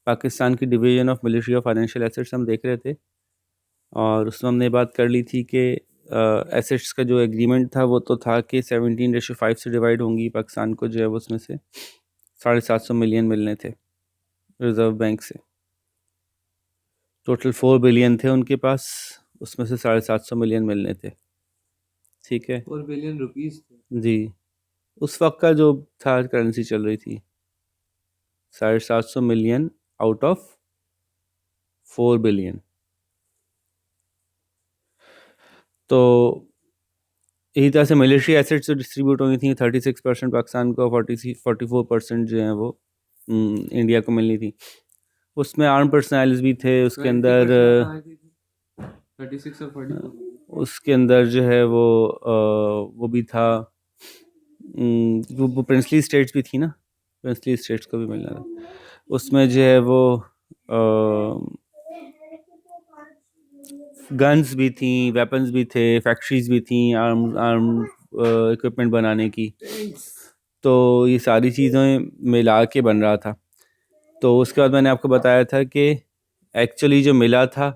पाकिस्तान की division of military of financial assets हम देख रहे थे, और उसमें हमने बात कर ली थी कि एसेट्स का जो एग्रीमेंट था वो तो था कि 17:5 से डिवाइड होंगी। पाकिस्तान को जो है वो उसमें से 750 मिलियन मिलने थे रिज़र्व बैंक से। टोटल 4 बिलियन थे उनके पास, उसमें से 750 मिलियन मिलने थे। ठीक है, 4 बिलियन रुपीस थे जी। उस वक्त का जो था करेंसी चल रही थी 750 मिलियन आउट ऑफ 4 बिलियन। तो इसी तरह से मिलिट्री एसेट्स जो डिस्ट्रीब्यूट हुई थी 36% पाकिस्तान को, 44% जो है वो इंडिया को मिलनी थी। उसमें आर्म पर्सनैलिटीज भी थे उसके अंदर, 36 और 44 उसके अंदर जो है वो भी था। वो प्रिंसली स्टेट्स भी थी ना, प्रिंसली स्टेट्स को भी मिलना था। उसमें जो है वो गन्स भी थी, वेपन्स भी थे, फैक्ट्रीज भी थी आर्म इक्विपमेंट बनाने की। तो ये सारी चीज़ें मिला के बन रहा था। तो उसके बाद मैंने आपको बताया था कि एक्चुअली जो मिला था,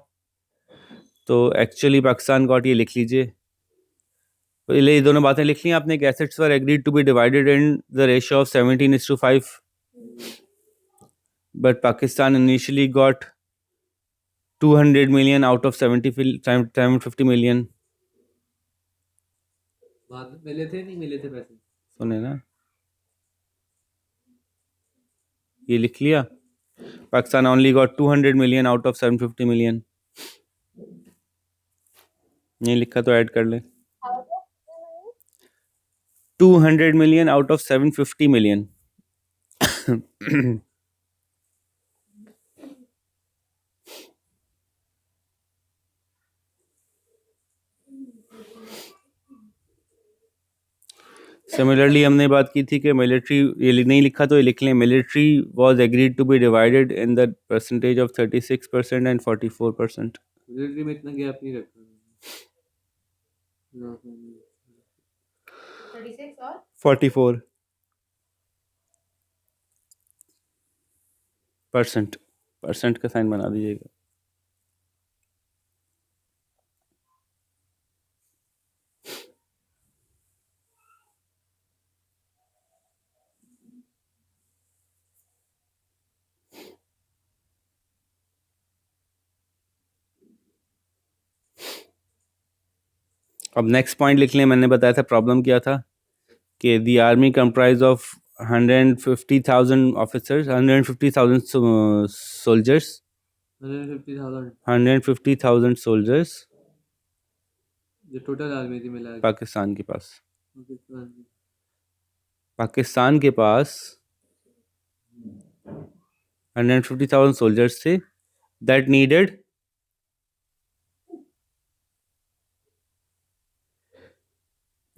तो एक्चुअली पाकिस्तान गॉट, ये लिख लीजिए, ये दोनों बातें लिख ली आपने। Assets were agreed to be divided in the ratio of 17:5, but Pakistan initially got 200 million out of 750 million. बाद में मिले थे नहीं मिले थे पैसे? सुने ना, ये लिख लिया। Pakistan only got 200 million out of 750 million. नहीं लिखा तो ऐड कर ले। 200 million out of 750 million. Similarly हमने बात की थी कि मिलिट्री, ये नहीं लिखा तो ये लिख लें, military was agreed to be divided in the percentage of 36% and 44%। Military में इतना गैप नहीं रखा। 36 और 44% परसेंट का साइन बना दीजिएगा। अब नेक्स्ट पॉइंट लिख लें। मैंने बताया था प्रॉब्लम क्या था, कि the army comprise of 150,000 officers, 150,000 soldiers, 150,000 soldiers जो टोटल आर्मी थी मिला के पाकिस्तान के पास। पाकिस्तान के पास 150,000 सोल्जर्स थे that needed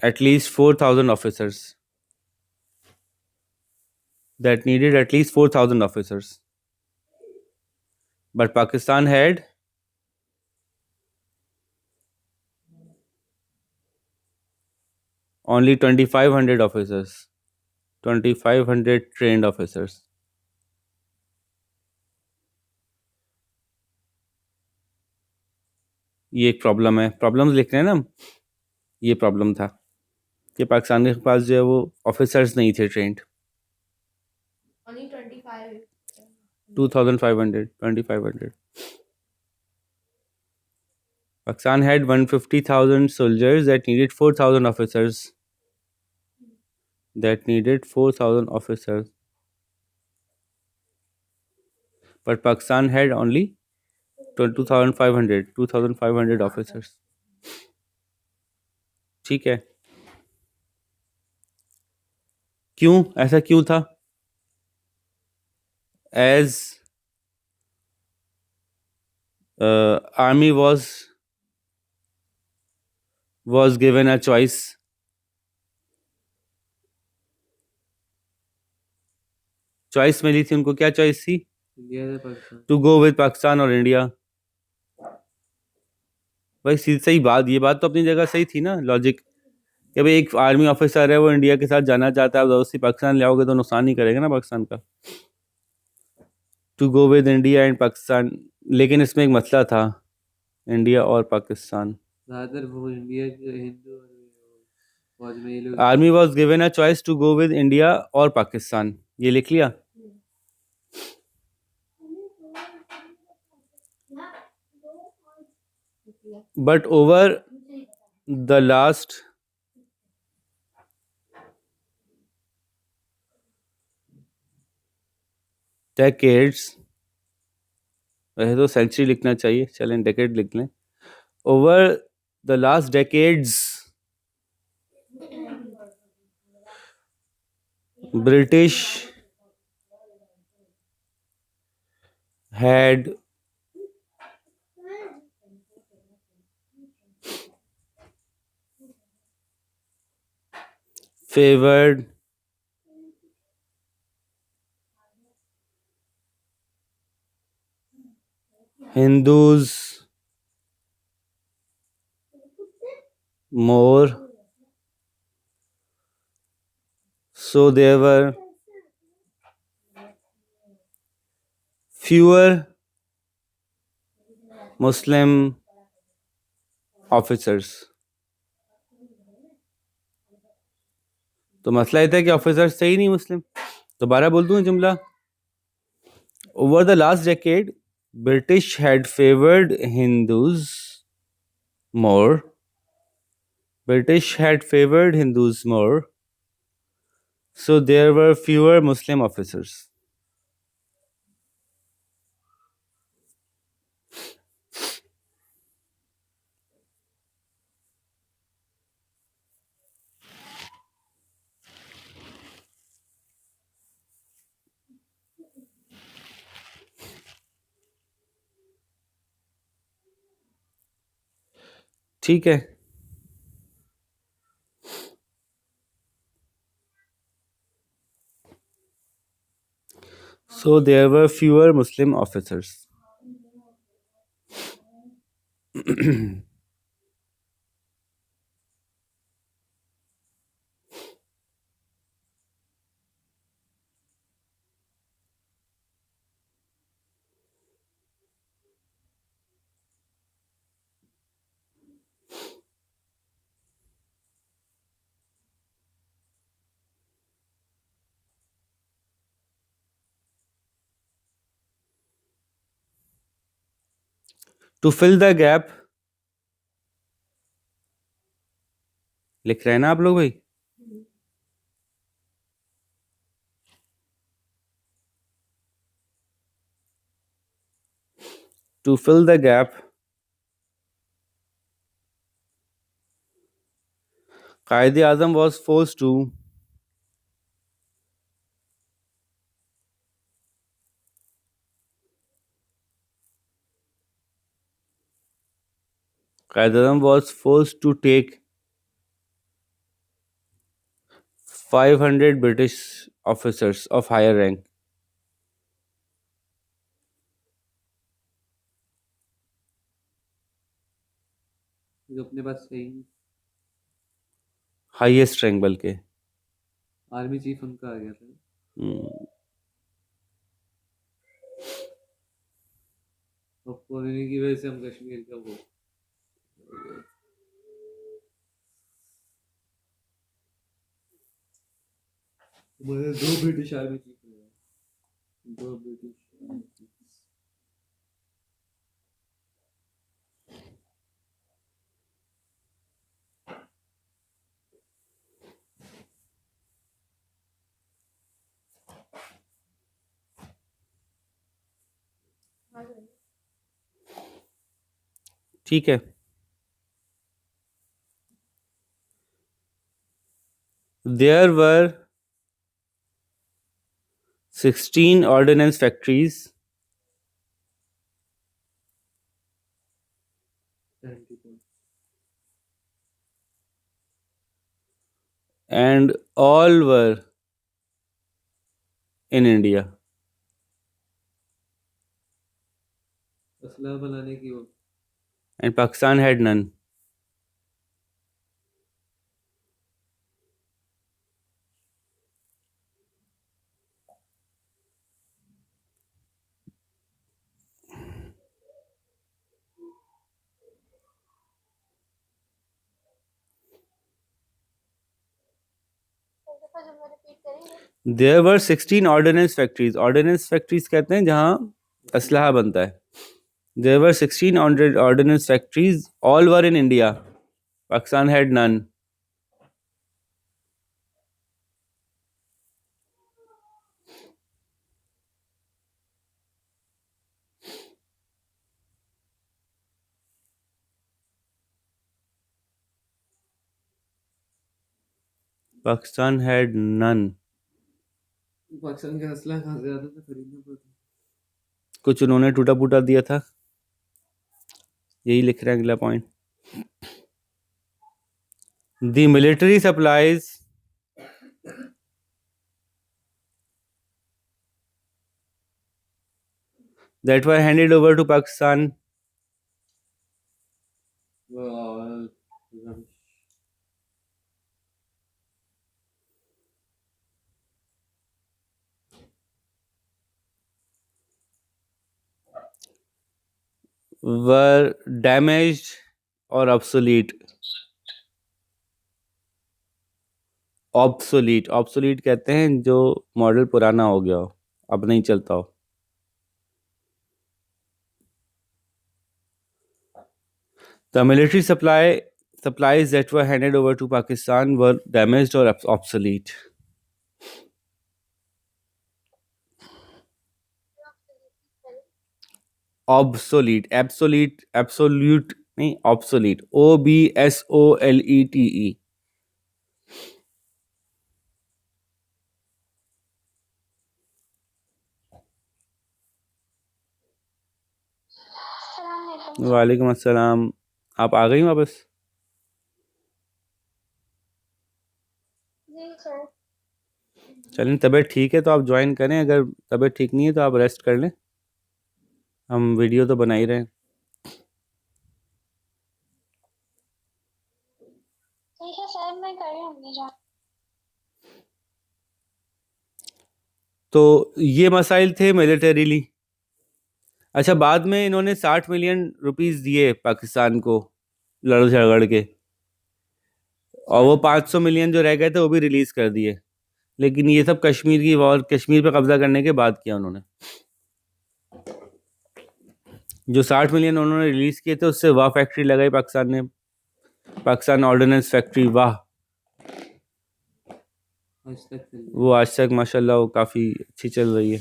at least 4,000 officers. That needed at least 4,000 officers. But Pakistan had only 2,500 officers, 2,500 trained officers. ये एक प्रॉब्लम है, प्रॉब्लम्स लिख रहे हैं ना हम। ये प्रॉब्लम था कि पाकिस्तान के पास जो है वो ऑफिसर्स नहीं थे trend. 2,500 Pakistan had 150,000 soldiers that needed 4,000 officers. That needed 4,000 officers. But Pakistan had only 2,500 officers. ठीक है, क्यों ऐसा क्यों था? As army was given a choice. Choice मिली थी उनको, क्या चॉइस थी? टू गो विद पाकिस्तान और इंडिया। भाई सही बात, ये बात तो अपनी जगह सही थी ना, लॉजिक कि भाई एक आर्मी ऑफिसर है वो इंडिया के साथ जाना चाहता है, तो उससे पाकिस्तान ले आओगे तो नुकसान ही करेगा ना पाकिस्तान का। To go with India and Pakistan, लेकिन इसमें एक मसला था, इंडिया और पाकिस्तान। ज़्यादातर वो इंडिया के हिंदू और फौज में ये लोग army was given a choice to go with India और पाकिस्तान, ये लिख लिया। But over the last decades, वैसे तो सेंचुरी लिखना चाहिए, चलें डेकेड लिख लें। Over the last decades British had favored Hindus more, so there were fewer Muslim officers. तो मसला ये था कि ऑफिसर्स थे ही नहीं मुस्लिम। दोबारा बोल दूं जुमला। Over the last decade British had favoured Hindus more, British had favoured Hindus more, so there were fewer Muslim officers. ठीक है, so there were fewer Muslim officers. To fill the gap, लिख रहे हैं ना आप लोग भाई? To fill the gap, Quaid-e-Azam was forced to Quaid-e-Azam was forced to take 500 British officers of higher rank, जो अपने पास सही highest rank बल्कि। आर्मी चीफ उनका आ गया था। और कोरोना की वजह से हम कश्मीर का वो हमारे दो ब्रिटिश आर्मी चीफ हैं, दो ब्रिटिश आर्मी चीफ। ठीक है, there were 16 ordnance factories 70 points। and all were in India. असला बनाने की वो And Pakistan had none. There were 16 ordnance factories. Ordnance factories कहते हैं जहाँ असलहा बनता है। There were 16 ordnance factories, all were in India, Pakistan had none. Pakistan had none. Pakistan का असला कहाँ से आता था, खरीदना पड़ता। कुछ उन्होंने टूटा फूटा दिया था, यही लिख रहे हैं अगला point. The military supplies that were handed over to Pakistan rubbish. were damaged or obsolete. obsolete, obsolete कहते हैं जो मॉडल पुराना हो गया हो, अब नहीं चलता हो। The military supplies that were handed over to Pakistan were damaged or obsolete. Obsolete, absolute नहीं, obsolete, OBSOLETE। वालेकुम अस्सलाम। आप आ गई वापस? चलें, तबीयत ठीक है तो आप ज्वाइन करें, अगर तबीयत ठीक नहीं है तो आप रेस्ट कर लें, हम वीडियो तो बना ही रहे हैं। ठीक है सर, मैं कर लूंगी। तो ये मसाइल थे मिलिटरीली। अच्छा, बाद में इन्होंने 60 मिलियन रुपीस दिए पाकिस्तान को लड़ झगड़ के, और वो 500 मिलियन जो रह गए थे वो भी रिलीज कर दिए। लेकिन ये सब कश्मीर की वॉर, कश्मीर पे कब्जा करने के बाद किया उन्होंने। जो 60 मिलियन उन्होंने रिलीज किए थे उससे वाह फैक्ट्री लगाई पाकिस्तान ने, पाकिस्तान ऑर्डिनेंस फैक्ट्री वाह। आज तक चल रही है। वो आज तक माशाल्लाह वो काफ़ी अच्छी चल रही है।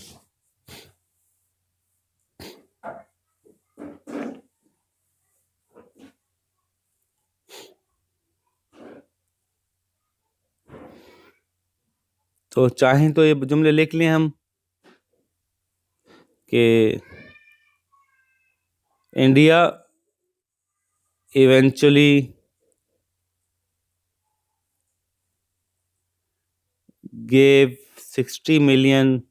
तो चाहें तो ये जुमले लिख लें हम कि India eventually gave 60 million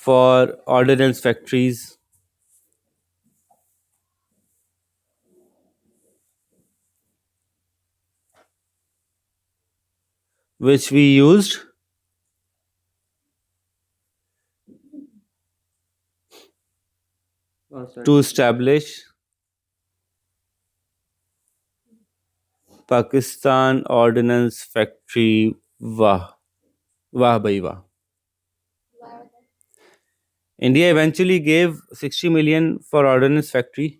for ordnance factories which we used to establish Pakistan Ordnance Factory वाह वाह भाई वाह। India eventually gave 60 million for ordnance factories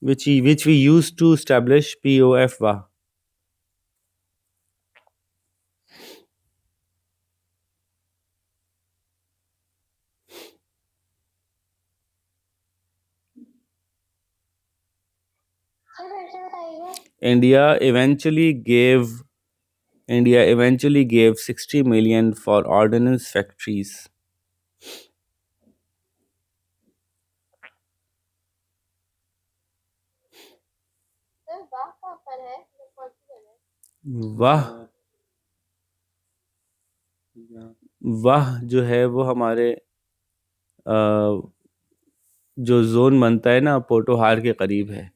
which we used to establish POF वाह। India eventually gave 60 million for ordnance factories वाह। वाह जो है वो हमारे जो जोन बनता है ना पोटोहार के करीब है।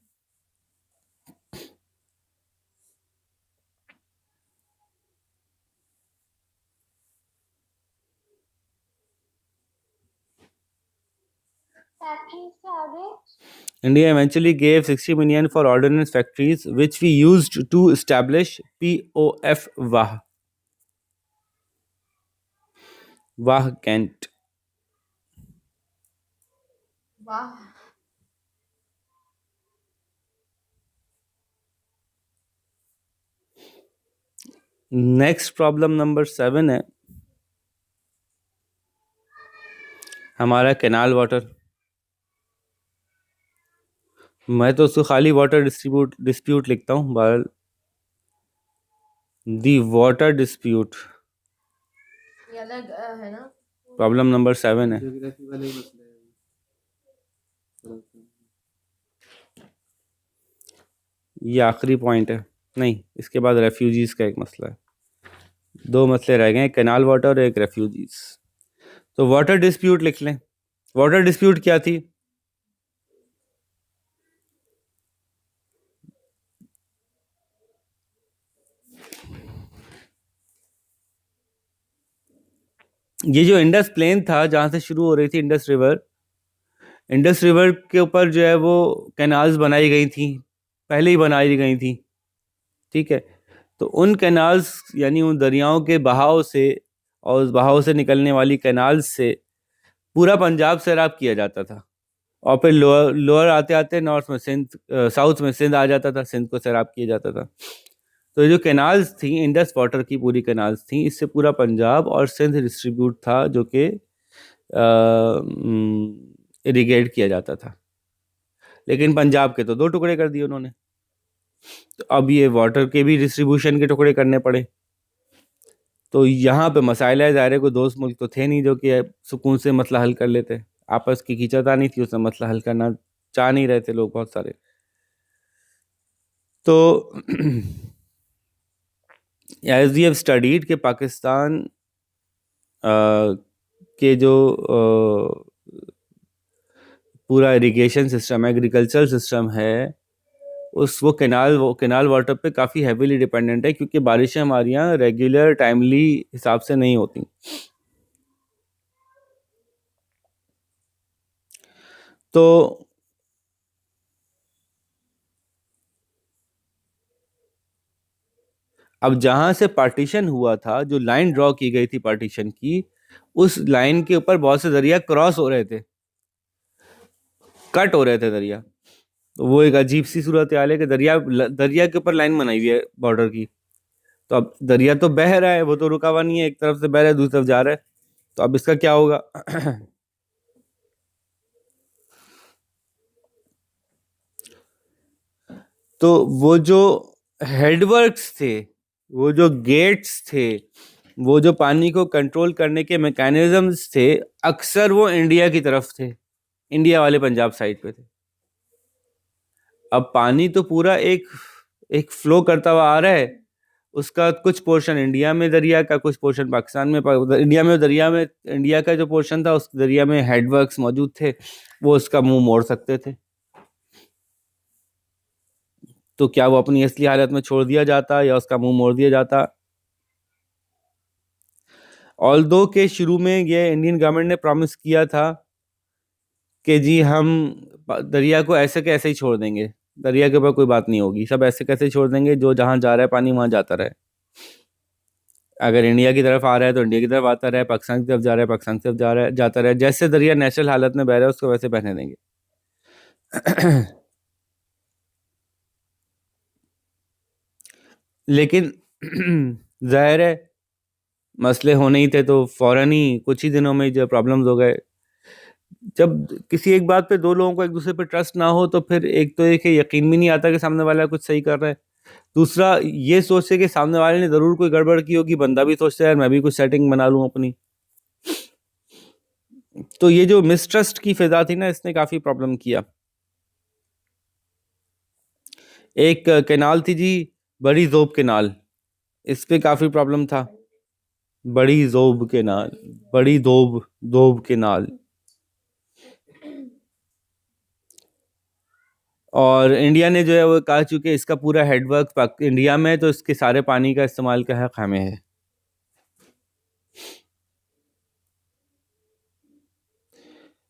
फैक्ट्री से आगे India eventually gave 60 million for ordnance factories, which we used to establish POF Wah. Wah Kent. वाह नेक्स्ट प्रॉब्लम नंबर 7 है हमारा कैनाल वाटर। मैं तो उसको खाली वाटर डिस्प्यूट लिखता हूँ। बहरहाल दी वाटर डिस्प्यूट ये अलग है ना प्रॉब्लम नंबर 7 है। ज्योग्राफी वाले ही मसले हैं थोड़ा सा। ये आखिरी पॉइंट है। नहीं, इसके बाद रेफ्यूजीज का एक मसला है। 2 मसले रह गए, एक कैनाल वाटर और एक रेफ्यूजीज। तो वाटर डिस्प्यूट लिख लें। वाटर डिस्प्यूट क्या थी? ये जो इंडस प्लेन था जहां से शुरू हो रही थी इंडस रिवर के ऊपर जो है वो कैनाल्स बनाई गई थी, पहले ही बनाई गई थी। ठीक है, तो उन कैनाल्स यानी उन दरियाओं के बहाव से और उस बहाव से निकलने वाली कैनाल्स से पूरा पंजाब सैराब किया जाता था। और फिर लोअर आते आते नॉर्थ में साउथ में सिंध आ जाता था, सिंध को सैराब किया जाता था। तो ये जो कैनाल्स थी, इंडस वाटर की पूरी कैनाल्स थी, इससे पूरा पंजाब और सिंध डिस्ट्रीब्यूट था, जो कि इरिगेट किया जाता था। लेकिन पंजाब के तो 2 टुकड़े कर दिए उन्होंने। तो अब ये वाटर के भी डिस्ट्रीब्यूशन के टुकड़े करने पड़े। तो यहाँ पे मसाइल है, ज़ाहिर है कोई दोस्त मुल्क तो थे नहीं जो कि सुकून से मसला हल कर लेते। आपस की खींचातानी थी, उसमें मसला हल करना चाह नहीं रहे थे लोग बहुत सारे। तो एज वी हैव स्टडीड कि पाकिस्तान के जो पूरा इरिगेशन सिस्टम है, एग्रीकल्चर सिस्टम है, वो कैनाल वाटर पे काफ़ी हैवीली डिपेंडेंट है, क्योंकि बारिशें हमारे यहाँ रेगुलर टाइमली हिसाब से नहीं होती। तो अब जहां से पार्टीशन हुआ था, जो लाइन ड्रॉ की गई थी पार्टीशन की, उस लाइन के ऊपर बहुत से दरिया क्रॉस हो रहे थे, कट हो रहे थे दरिया। तो वो एक अजीब सी सूरत हाल है कि दरिया के ऊपर लाइन बनाई हुई है बॉर्डर की। तो अब दरिया तो बह रहा है, वो तो रुका हुआ नहीं है, एक तरफ से बह रहा है दूसरी तरफ जा रहा है। तो अब इसका क्या होगा? तो वो जो हेडवर्क्स थे, वो जो गेट्स थे, वो जो पानी को कंट्रोल करने के मैकेनिज्म्स थे, अक्सर वो इंडिया की तरफ थे, इंडिया वाले पंजाब साइड पे थे। अब पानी तो पूरा एक फ्लो करता हुआ आ रहा है, उसका कुछ पोर्शन इंडिया में दरिया का, कुछ पोर्शन पाकिस्तान में। इंडिया में दरिया में इंडिया का जो पोर्शन था, उस दरिया में हेडवर्क्स मौजूद थे, वो उसका मुंह मोड़ सकते थे। तो क्या वो अपनी असली हालत में छोड़ दिया जाता या उसका मुंह मोड़ दिया जाता? ऑल्दो के शुरू में ये इंडियन गवर्नमेंट ने प्रॉमिस किया था कि जी हम दरिया को ऐसे के ऐसे ही छोड़ देंगे, दरिया के ऊपर कोई बात नहीं होगी, सब ऐसे कैसे छोड़ देंगे, जो जहां जा रहा है पानी वहां जाता रहे। अगर इंडिया की तरफ आ रहा है तो इंडिया की तरफ आता रहे, पाकिस्तान की तरफ जा रहा है पाकिस्तान की तरफ जाता रहे, जैसे दरिया नेचुरल हालत में बह रहा है उसको वैसे बहने देंगे। लेकिन जाहिर है मसले होने ही थे, तो फौरन ही कुछ ही दिनों में जो प्रॉब्लम्स हो गए। जब किसी एक बात पे 2 लोगों को एक दूसरे पे ट्रस्ट ना हो, तो फिर एक तो एक यकीन भी नहीं आता कि सामने वाला कुछ सही कर रहा है, दूसरा ये सोचते कि सामने वाले ने जरूर कोई गड़बड़ की होगी, बंदा भी सोचता है यार मैं भी कुछ सेटिंग बना लूं अपनी। तो ये जो मिसट्रस्ट की फिजा थी ना, इसने काफी प्रॉब्लम किया। एक कैनाल थी जी, बड़ी जोब कैनाल, इस पे काफी प्रॉब्लम था। बड़ी जोब कैनाल, बड़ी दोब कैनाल। और इंडिया ने जो है वो कहा, चूंकि इसका पूरा हेडवर्क इंडिया में है, तो इसके सारे पानी का इस्तेमाल का हक हमें है।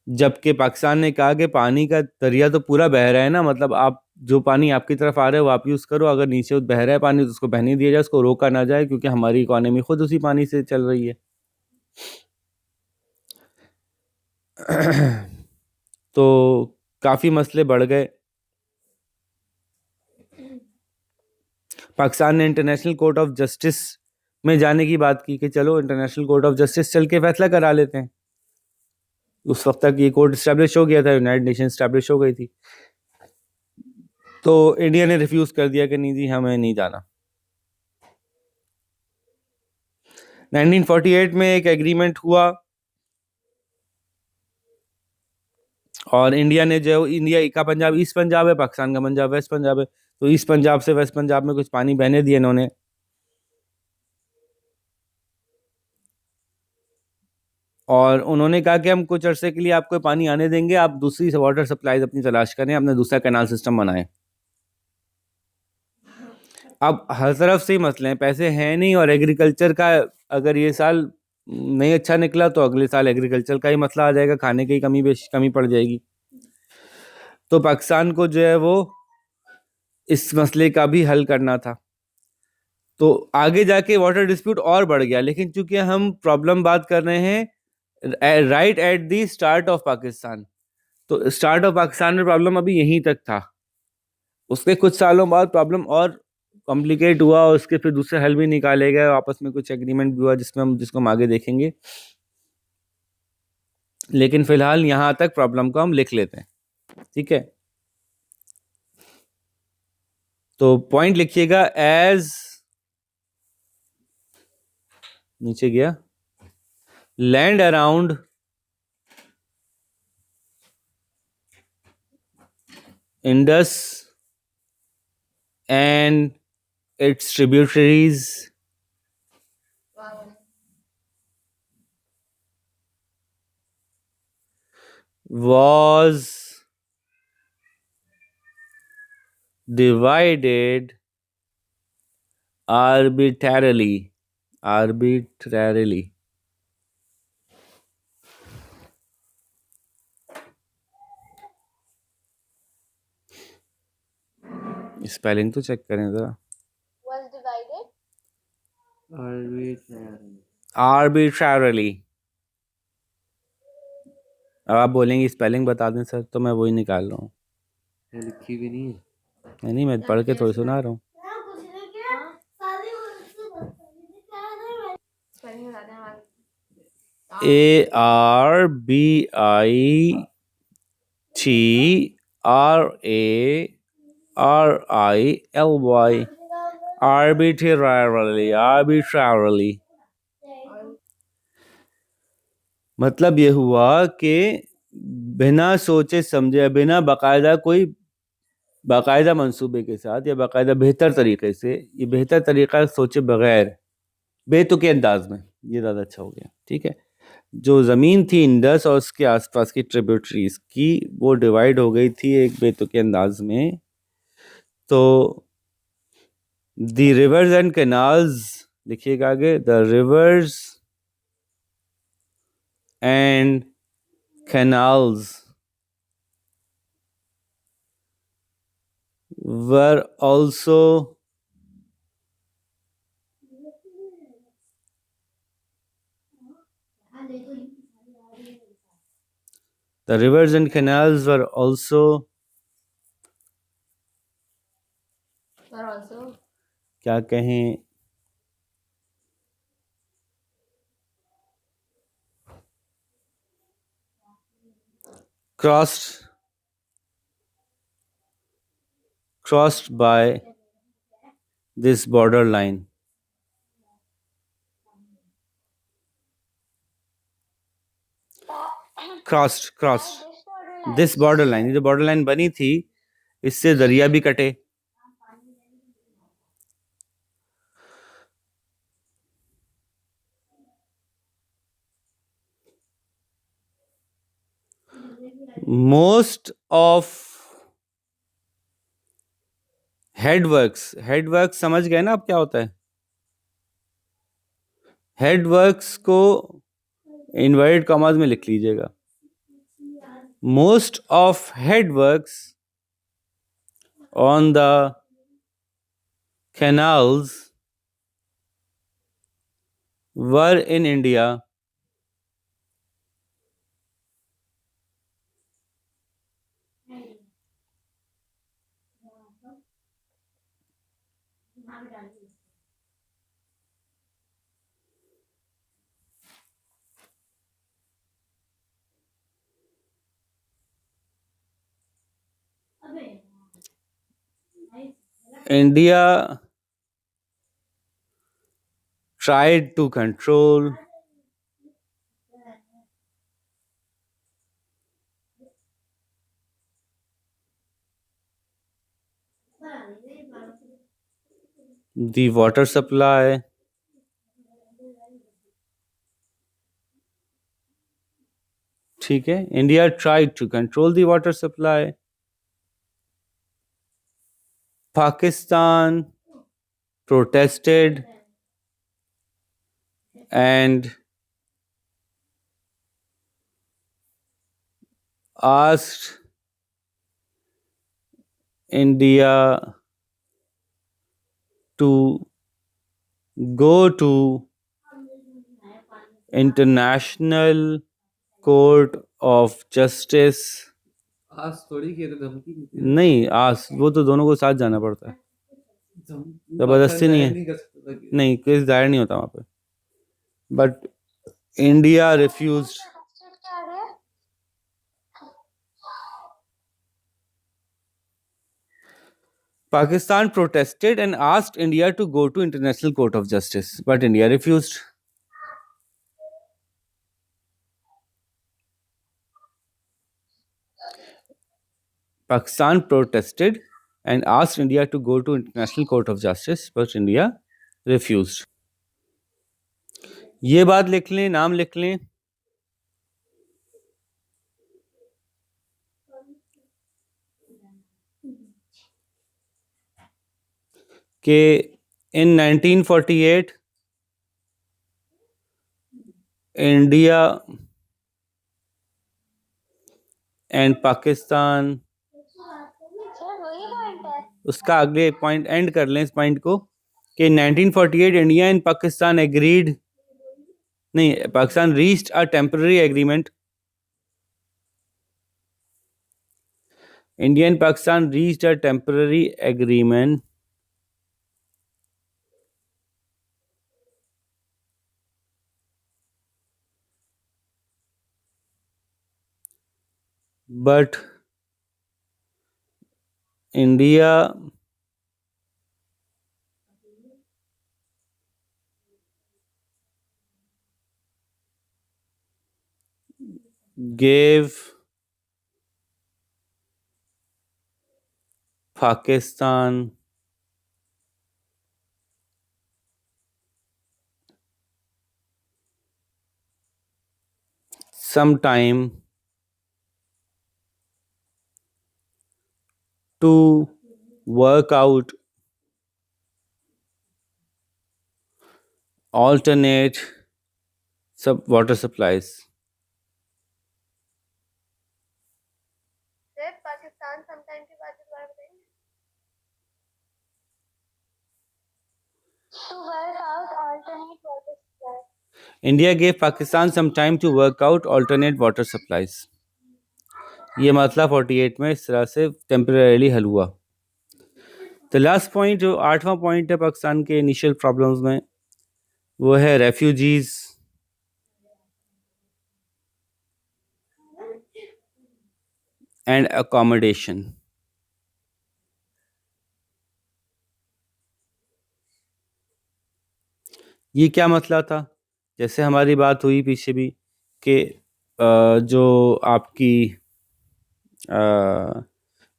जबकि पाकिस्तान ने कहा कि पानी का दरिया तो पूरा बह रहा है ना, मतलब आप जो पानी आपकी तरफ आ रहा है वो आप यूज़ करो, अगर नीचे बह रहा है पानी तो उसको बहने दिया जाए, उसको रोका ना जाए, क्योंकि हमारी इकोनॉमी खुद उसी पानी से चल रही है। तो काफ़ी मसले बढ़ गए। पाकिस्तान ने इंटरनेशनल कोर्ट ऑफ जस्टिस में जाने की बात की कि चलो इंटरनेशनल कोर्ट ऑफ जस्टिस चल के फैसला करा लेते हैं। उस वक्त तक ये कोर्ट इस्टेब्लिश हो गया था, यूनाइटेड नेशन इस्टेब्लिश हो गई थी। तो इंडिया ने रिफ्यूज़ कर दिया कि नहीं जी, हमें नहीं जाना। 1948 में एक एग्रीमेंट हुआ और इंडिया ने जो, इंडिया का पंजाब ईस्ट पंजाब है, पाकिस्तान का पंजाब वेस्ट पंजाब है, तो ईस्ट पंजाब से वेस्ट पंजाब में कुछ पानी बहने दिए इन्होंने। और उन्होंने कहा कि हम कुछ अरसे के लिए आपको पानी आने देंगे, आप दूसरी वाटर सप्लाईज अपनी तलाश करें, अपना दूसरा कैनाल सिस्टम बनाएं। अब हर तरफ से ही मसले हैं, पैसे हैं नहीं, और एग्रीकल्चर का अगर ये साल नहीं अच्छा निकला तो अगले साल एग्रीकल्चर का ही मसला आ जाएगा, खाने की कमी पड़ जाएगी। तो पाकिस्तान को जो है वो इस मसले का भी हल करना था। तो आगे जाके वाटर डिस्प्यूट और बढ़ गया, लेकिन चूंकि हम प्रॉब्लम बात कर रहे हैं right at the start of Pakistan, तो स्टार्ट ऑफ पाकिस्तान में प्रॉब्लम अभी यहीं तक था। उसके कुछ सालों बाद प्रॉब्लम और कॉम्प्लिकेट हुआ और उसके फिर दूसरे हल भी निकाले गए, आपस में कुछ एग्रीमेंट भी हुआ जिसको हम आगे देखेंगे। लेकिन फिलहाल यहाँ तक प्रॉब्लम को हम लिख लेते हैं, ठीक है। तो पॉइंट लिखिएगा, एज नीचे गया, land around Indus and its tributaries was divided arbitrarily. Spelling तो चेक करें जरा। Was divided. Arbitrarily। अब आप बोलेंगे स्पेलिंग बता दें सर, तो मैं वही निकाल रहा हूँ। लिखी भी नहीं है। नहीं, मैं पढ़ के थोड़ी सुना रहा हूँ। स्पेलिंग बता दें हमारी। ARBITRARILY, arbitrarily। मतलब ये हुआ कि बिना सोचे समझे, बिना बाकायदा मंसूबे के साथ या बाकायदा बेहतर तरीके से, ये बेहतर तरीका सोचे बगैर बेतुके अंदाज में, ये ज़्यादा अच्छा हो गया, ठीक है। जो ज़मीन थी इंडस और उसके आसपास की ट्रिब्यूटरीज की, वो डिवाइड हो गई थी एक बेतुके अंदाज में। तो द रिवर्स एंड कैनाल्स, लिखिएगा आगे, the reverse and canals were also the rivers and canals were also क्या कहें, crossed by this borderline. Crossed this borderline, जो borderline बनी थी, इससे दरिया भी कटे। Most of हेडवर्क्स समझ गए ना आप क्या होता है? हेडवर्क्स को इन्वर्टेड कॉमास में लिख लीजिएगा। most of head works on the canals were in India. India tried to control the water supply ठीक है India tried to control the water supply. Pakistan protested and asked India to go to International Court of Justice. आज थोड़ी की धमकी दी थी। नहीं आज वो तो दोनों को साथ जाना पड़ता है जबरदस्ती नहीं है नहीं कर सकता था कि नहीं केस दायर नहीं होता वहाँ पे बट इंडिया रिफ्यूज्ड प्रोटेस्टेड क्या है? Pakistan protested and asked India to go to International Court of Justice, but India refused. Pakistan protested and asked India to go to International Court of Justice, but India refused. ये बात लिख लें नाम लिख लें कि in 1948 India and Pakistan sir वही point है। उसका अगले पॉइंट एंड कर लें इस पॉइंट को कि 1948 इंडिया एंड पाकिस्तान एग्रीड नहीं Pakistan reached a temporary agreement India and Pakistan reached a temporary agreement but India gave Pakistan some time to work out alternate water supplies. Sir Pakistan sometime के बाद दोबारा बताएंगे To work out alternate water supply. India gave Pakistan some time to work out alternate water supplies. ये मसला 48 में इस तरह से टेम्परेरीली हल हुआ. द लास्ट पॉइंट जो 8वां पॉइंट है पाकिस्तान के इनिशियल प्रॉब्लम्स में वो है रेफ्यूजीज एंड अकोमोडेशन. ये क्या मसला था जैसे हमारी बात हुई पीछे भी कि जो आपकी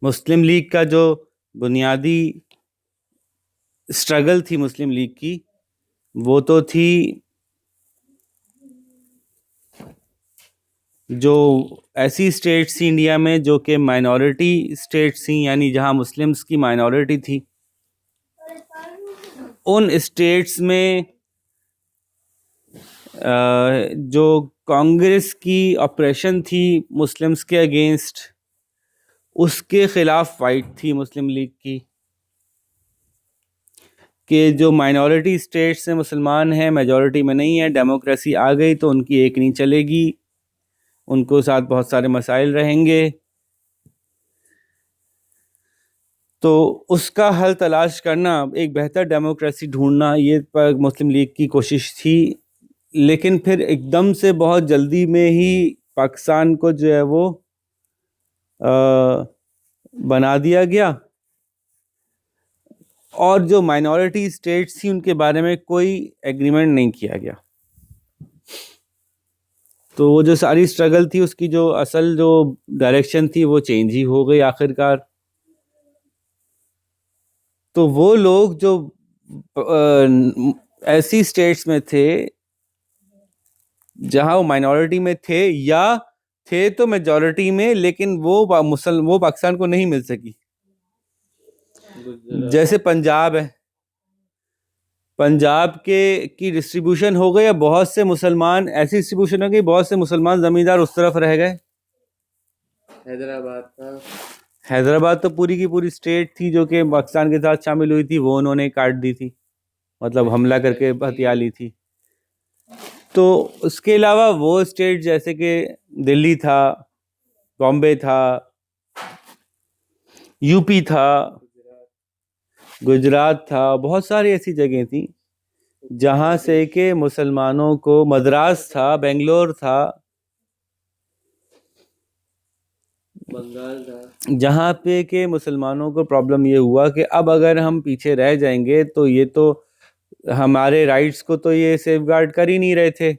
मुस्लिम लीग का जो बुनियादी स्ट्रगल थी मुस्लिम लीग की वो तो थी जो ऐसी स्टेट्स थी इंडिया में जो कि माइनॉरिटी स्टेट्स थी यानी जहां मुस्लिम्स की माइनॉरिटी थी उन स्टेट्स में जो कांग्रेस की ऑपरेशन थी मुस्लिम्स के अगेंस्ट, उसके खिलाफ फाइट थी मुस्लिम लीग की, कि जो माइनॉरिटी स्टेट्स में मुसलमान हैं मेजॉरिटी में नहीं है, डेमोक्रेसी आ गई तो उनकी एक नहीं चलेगी, उनको साथ बहुत सारे मसाइल रहेंगे। तो उसका हल तलाश करना, एक बेहतर डेमोक्रेसी ढूंढना, ये पर मुस्लिम लीग की कोशिश थी। लेकिन फिर एकदम से बहुत जल्दी में ही पाकिस्तान को जो है वो बना दिया गया, और जो माइनॉरिटी स्टेट्स थी उनके बारे में कोई एग्रीमेंट नहीं किया गया। तो वो जो सारी स्ट्रगल थी उसकी जो असल जो डायरेक्शन थी वो चेंज ही हो गई आखिरकार। तो वो लोग जो ऐसी स्टेट्स में थे जहां वो माइनॉरिटी में थे, या थे तो मेजॉरिटी में, लेकिन वो पाकिस्तान को नहीं मिल सकी। जैसे पंजाब है, पंजाब के की डिस्ट्रीब्यूशन हो गई, बहुत से मुसलमान, ऐसी डिस्ट्रीब्यूशन हो गई बहुत से मुसलमान जमींदार उस तरफ रह गए। हैदराबाद तो पूरी की पूरी स्टेट थी जो कि पाकिस्तान के साथ शामिल हुई थी, वो उन्होंने काट दी थी, मतलब हमला करके हथिया ली थी। तो उसके अलावा वो स्टेट जैसे कि दिल्ली था, बॉम्बे था, यूपी था, गुजरात था, बहुत सारी ऐसी जगह थी जहां से के मुसलमानों को, मद्रास था, बेंगलोर था, बंगाल था, जहाँ पे के मुसलमानों को प्रॉब्लम ये हुआ कि अब अगर हम पीछे रह जाएंगे तो ये तो हमारे राइट्स को तो ये सेफगार्ड कर ही नहीं रहे थे,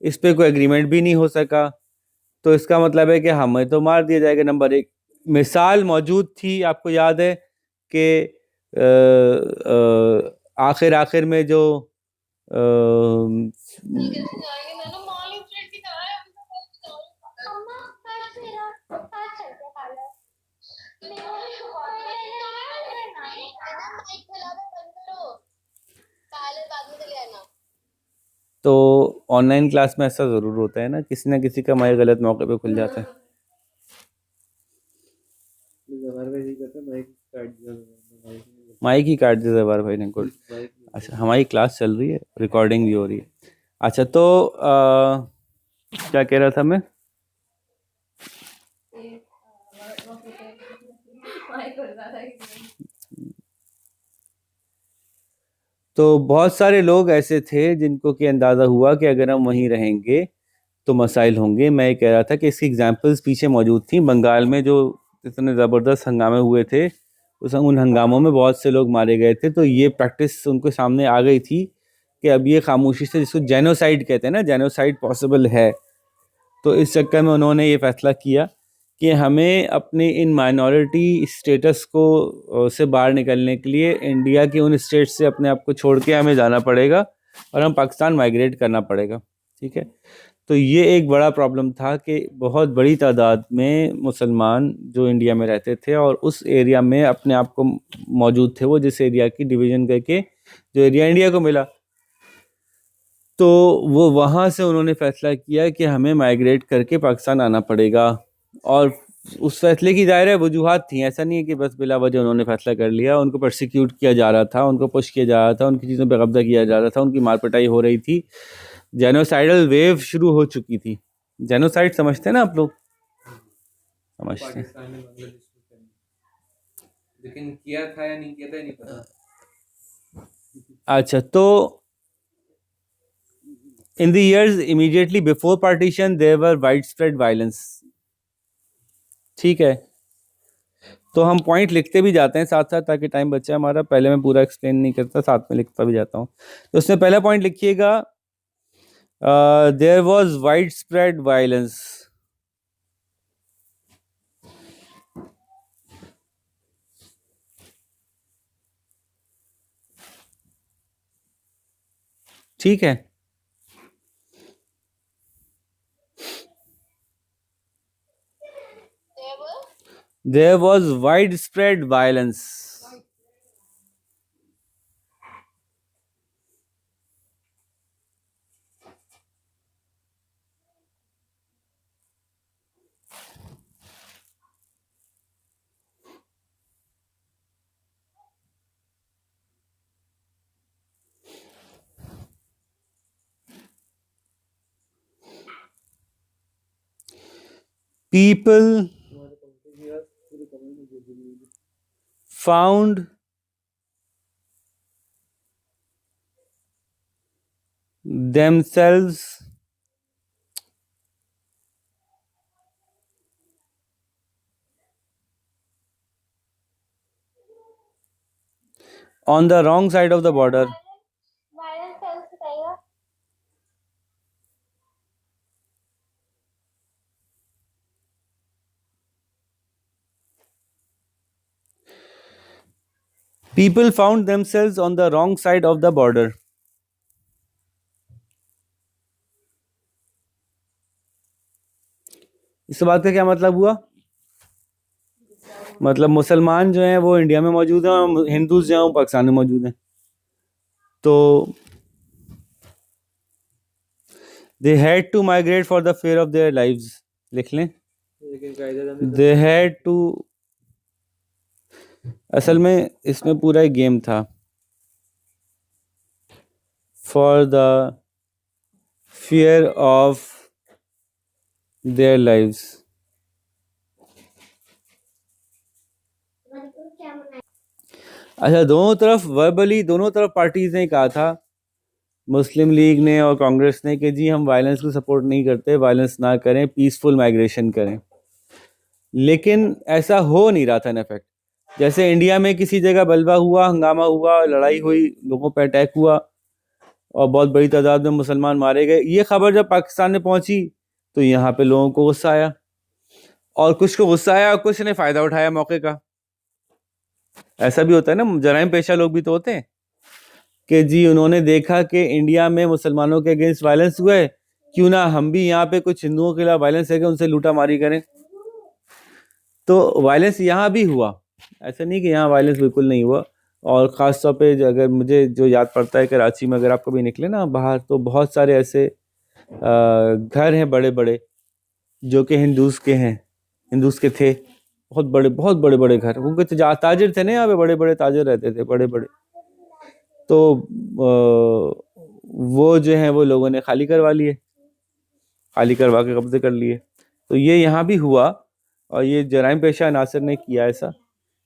इस पे कोई एग्रीमेंट भी नहीं हो सका, तो इसका मतलब है कि हमें तो मार दिया जाएगा। नंबर एक मिसाल मौजूद थी, आपको याद है कि आखिर आखिर में जो अम्मा आज मेरा आज चलते पार्लर तो ऑनलाइन क्लास में ऐसा ज़रूर होता है ना, किसी ना किसी का माइक गलत मौके पे खुल जाता है। जवाहर भाई जी कहते हैं माइक काट दिया, माइक ही काट दिया जवाहर भाई ने, गुड। माइक अच्छा, हमारी क्लास चल रही है, रिकॉर्डिंग भी हो रही है। अच्छा, तो क्या कह रहा था मैं? तो बहुत सारे लोग ऐसे थे जिनको कि अंदाज़ा हुआ कि अगर हम वहीं रहेंगे तो मसाइल होंगे। मैं ये कह रहा था कि इसकी एग्जांपल्स पीछे मौजूद थी। बंगाल में जो इतने ज़बरदस्त हंगामे हुए थे, उन हंगामों में बहुत से लोग मारे गए थे, तो ये प्रैक्टिस उनके सामने आ गई थी कि अब ये खामोशी से, जिसको जेनोसाइड कहते हैं ना, जेनोसाइड पॉसिबल है। तो इस चक्कर में उन्होंने ये फैसला किया कि हमें अपने इन माइनॉरिटी स्टेटस को से बाहर निकलने के लिए इंडिया के उन स्टेट से अपने आप को छोड़ के हमें जाना पड़ेगा और हम पाकिस्तान माइग्रेट करना पड़ेगा। ठीक है, तो ये एक बड़ा प्रॉब्लम था कि बहुत बड़ी तादाद में मुसलमान जो इंडिया में रहते थे और उस एरिया में अपने आप को मौजूद थे, वो जिस एरिया की डिवीज़न करके जो एरिया इंडिया को मिला, तो वो वहाँ से उन्होंने फ़ैसला किया कि हमें माइग्रेट करके पाकिस्तान आना पड़ेगा। और उस फैसले की ज़ाहिर है वजूहात थी, ऐसा नहीं है कि बस बिला वजह उन्होंने फ़ैसला कर लिया। उनको परसिक्यूट किया जा रहा था, उनको पुश किया जा रहा था, उनकी चीज़ों पे कब्जा किया जा रहा था, उनकी मार पिटाई हो रही थी, जेनोसाइडल वेव शुरू हो चुकी थी। जेनोसाइड समझते हैं ना आप लोग? समझते हैं। पाकिस्तान ने बांग्लादेश को किया, लेकिन किया था या नहीं किया था नहीं पता। अच्छा, तो in the years immediately before partition there were widespread violence। ठीक है, तो हम पॉइंट लिखते भी जाते हैं साथ साथ ताकि टाइम बचे हमारा। पहले मैं पूरा एक्सप्लेन नहीं करता, साथ में लिखता भी जाता हूँ। तो उसमें पहला पॉइंट लिखिएगा, देयर वाज वाइडस्प्रेड वायलेंस। ठीक है, there was widespread violence। People तुम्हारे पंखे की यार पूरे कमरे में गिर गई। found themselves on the wrong side of the border. Violence sells बताइएगा। People found themselves on the wrong side of the border. इस बात का क्या मतलब हुआ? मतलब मुसलमान जो हैं वो इंडिया में मौजूद हैं और हिंदू जो हैं वो पाकिस्तान में मौजूद हैं। तो they had to migrate for the fear of their lives. लिख लें, लेकिन कायदा they had to, असल में इसमें पूरा एक गेम था। for the fear of their lives. अच्छा, दोनों तरफ वर्बली दोनों तरफ पार्टीज ने कहा था, मुस्लिम लीग ने और कांग्रेस ने, कि जी हम वायलेंस को सपोर्ट नहीं करते, वायलेंस ना करें, पीसफुल माइग्रेशन करें। लेकिन ऐसा हो नहीं रहा था इन इफेक्ट। जैसे इंडिया में किसी जगह बलवा हुआ, हंगामा हुआ, लड़ाई हुई, लोगों पर अटैक हुआ और बहुत बड़ी तादाद में मुसलमान मारे गए, ये खबर जब पाकिस्तान में पहुंची तो यहाँ पे लोगों को गुस्सा आया, और कुछ को गुस्सा आया और कुछ ने फायदा उठाया मौके का। ऐसा भी होता है ना, जराइम पेशा लोग भी तो होते हैं कि जी उन्होंने देखा कि इंडिया में मुसलमानों के अगेंस्ट वायलेंस हुआ है, क्यों ना हम भी यहाँ पे कुछ हिंदुओं के खिलाफ वायलेंस है कि उनसे लूटा मारी करें। तो वायलेंस यहाँ भी हुआ, ऐसा नहीं कि यहाँ वायलेंस बिल्कुल नहीं हुआ। और ख़ास तौर पे अगर मुझे जो याद पड़ता है, कराची में अगर आप कभी निकले ना बाहर, तो बहुत सारे ऐसे घर हैं बड़े बड़े जो कि हिंदूज के हैं, हिंदूज के थे, बहुत बड़े बड़े घर, उनके ताजिर थे ना, यहाँ पे बड़े बड़े ताजिर रहते थे, बड़े बड़े। तो वो जो है वो लोगों ने खाली करवा लिए, खाली करवा के कब्जे कर लिए। तो ये यहाँ भी हुआ, और ये जराइम पेशा नासिर ने किया ऐसा,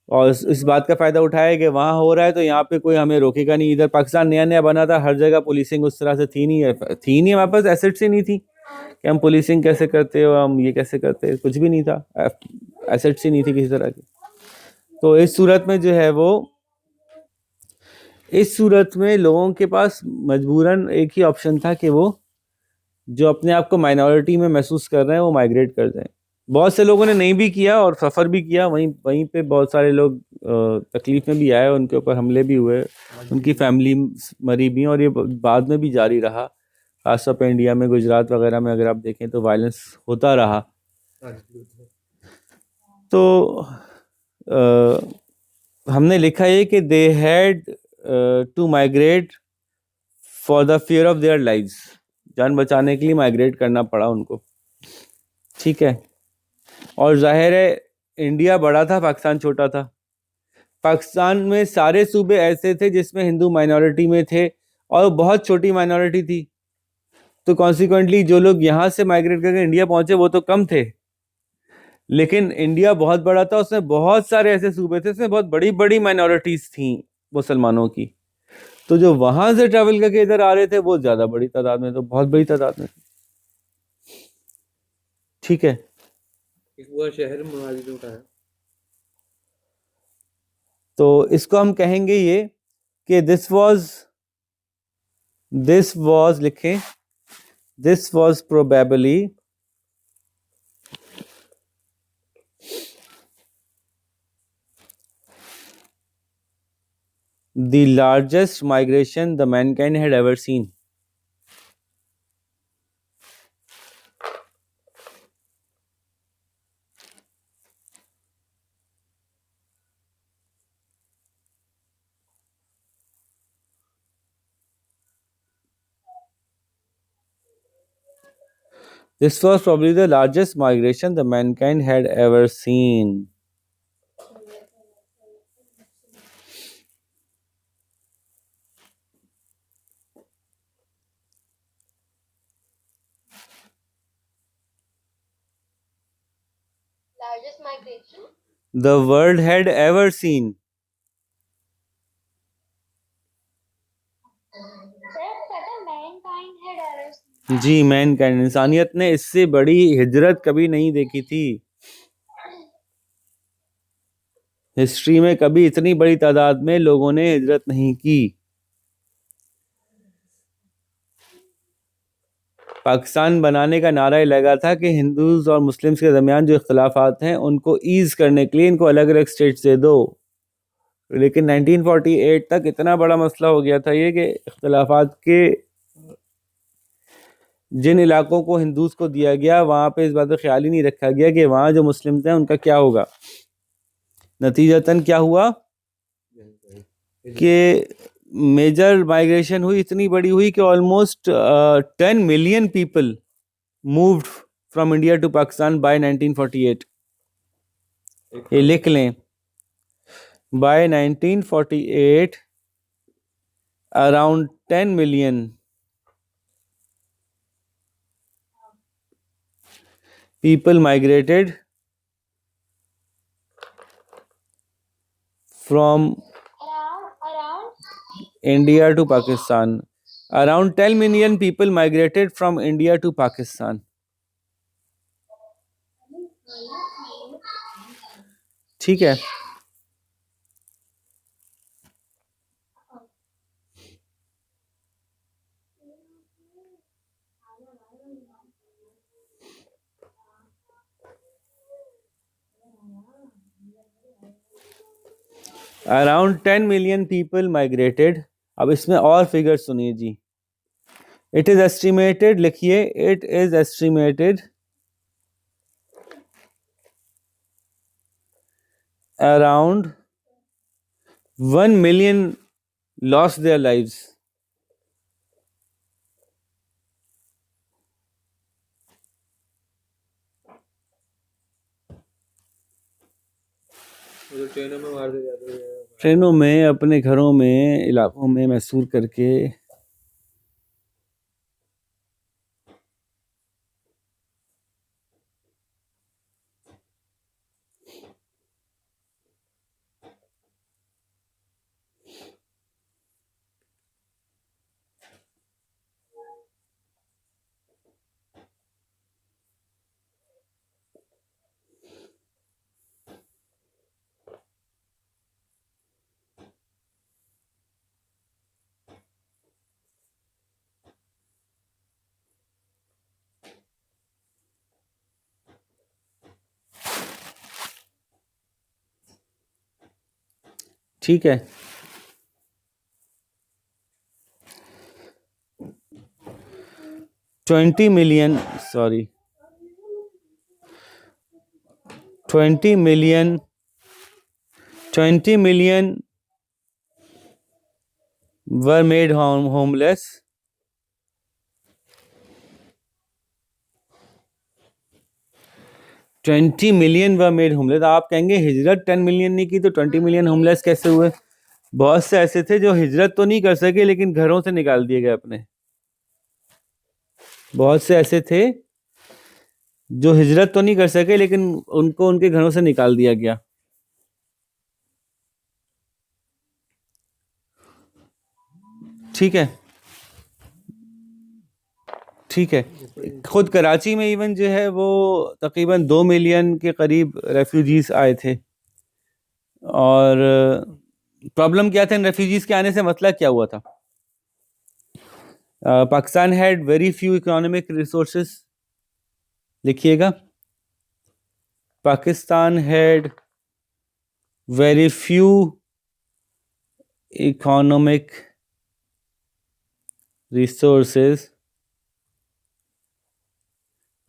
और इस बात का फ़ायदा उठाया कि वहाँ हो रहा है तो यहाँ पे कोई हमें रोकेगा नहीं। इधर पाकिस्तान नया नया बना था, हर जगह पुलिसिंग उस तरह से थी नहीं, हमारे पास एसेट्स ही नहीं थी कि हम पुलिसिंग कैसे करते हो, हम ये कैसे करते, कुछ भी नहीं था, एसेट्स ही नहीं थी किसी तरह की। तो इस सूरत में जो है वो, इस सूरत में लोगों के पास मजबूरन एक ही ऑप्शन था कि वो जो अपने आप को माइनॉरिटी में महसूस कर रहे हैं वो माइग्रेट कर जाएं। बहुत से लोगों ने नहीं भी किया और सफ़र भी किया, वहीं वहीं पे बहुत सारे लोग तकलीफ में भी आए, उनके ऊपर हमले भी हुए, उनकी फैमिली मरी भी, और ये बाद में भी जारी रहा। खासतौर पर इंडिया में गुजरात वगैरह में अगर आप देखें तो वायलेंस होता रहा। तो हमने लिखा है कि they had to migrate for the fear of their lives, जान बचाने के लिए माइग्रेट करना पड़ा उनको। ठीक है, और जाहिर है इंडिया बड़ा था, पाकिस्तान छोटा था। पाकिस्तान में सारे सूबे ऐसे थे जिसमें हिंदू माइनॉरिटी में थे, और बहुत छोटी माइनॉरिटी थी। तो कॉन्सिक्वेंटली जो लोग यहाँ से माइग्रेट करके इंडिया पहुंचे वो तो कम थे, लेकिन इंडिया बहुत बड़ा था, उसमें बहुत सारे ऐसे सूबे थे, उसमें बहुत बड़ी बड़ी माइनॉरिटीज थी मुसलमानों की। तो जो वहां से ट्रैवल करके इधर आ रहे थे वो ज्यादा बड़ी तादाद में, तो बहुत बड़ी तादाद में। ठीक है, एक पूरा शहर मुहाजिर उठाया। तो इसको हम कहेंगे ये कि दिस वाज लिखें, this was probably the largest migration the mankind had ever seen. This was probably the largest migration the mankind had ever seen. migration? the world had ever seen. Sir, that mankind had ever seen. जी, mankind, इंसानियत ने इससे बड़ी हिजरत कभी नहीं देखी थी। हिस्ट्री में कभी इतनी बड़ी तादाद में लोगों ने हिजरत नहीं की। पाकिस्तान बनाने का नारा ये लगा था कि हिंदूज और मुस्लिम्स के दरमियान जो इख्तलाफात हैं उनको ईज करने के लिए इनको अलग अलग स्टेट्स दे दो। लेकिन 1948 तक इतना बड़ा मसला हो गया था ये कि इख्तलाफात के जिन इलाकों को हिंदूज को दिया गया वहाँ पे इस बात का ख्याल ही नहीं रखा गया कि वहाँ जो मुस्लिम थे उनका क्या होगा। नतीजतन क्या हुआ कि मेजर माइग्रेशन हुई, इतनी बड़ी हुई कि almost 10 million people moved from India to Pakistan by 1948। ये लिख लें, by 1948 around 10 million people migrated from Around India to Pakistan. Around 10 million people migrated from India to Pakistan. ठीक है, अराउंड 10 मिलियन पीपल माइग्रेटेड। अब इसमें और फिगर सुनिए जी। It is estimated, लिखिए, it is estimated around 1 million lost their lives. वो तो ट्रेनों में मार दे जाते हैं। ट्रेनों में, अपने घरों में, इलाकों में महसूर करके। ठीक है, 20 million, sorry 20 million 20 million were made homeless. 20 million were made homeless. आप कहेंगे हिजरत 10 मिलियन ने की तो 20 मिलियन होमलेस कैसे हुए? बहुत से ऐसे थे जो हिजरत तो नहीं कर सके लेकिन घरों से निकाल दिए गए अपने। बहुत से ऐसे थे जो हिजरत तो नहीं कर सके लेकिन उनको उनके घरों से निकाल दिया गया। ठीक है, ठीक है। खुद कराची में इवन जो है वो तकरीबन 2 मिलियन के करीब रेफ्यूजीज आए थे। और प्रॉब्लम क्या था इन रेफ्यूजीज के आने से? मसला क्या हुआ था? Pakistan had very few economic resources. लिखिएगा, Pakistan had very few economic resources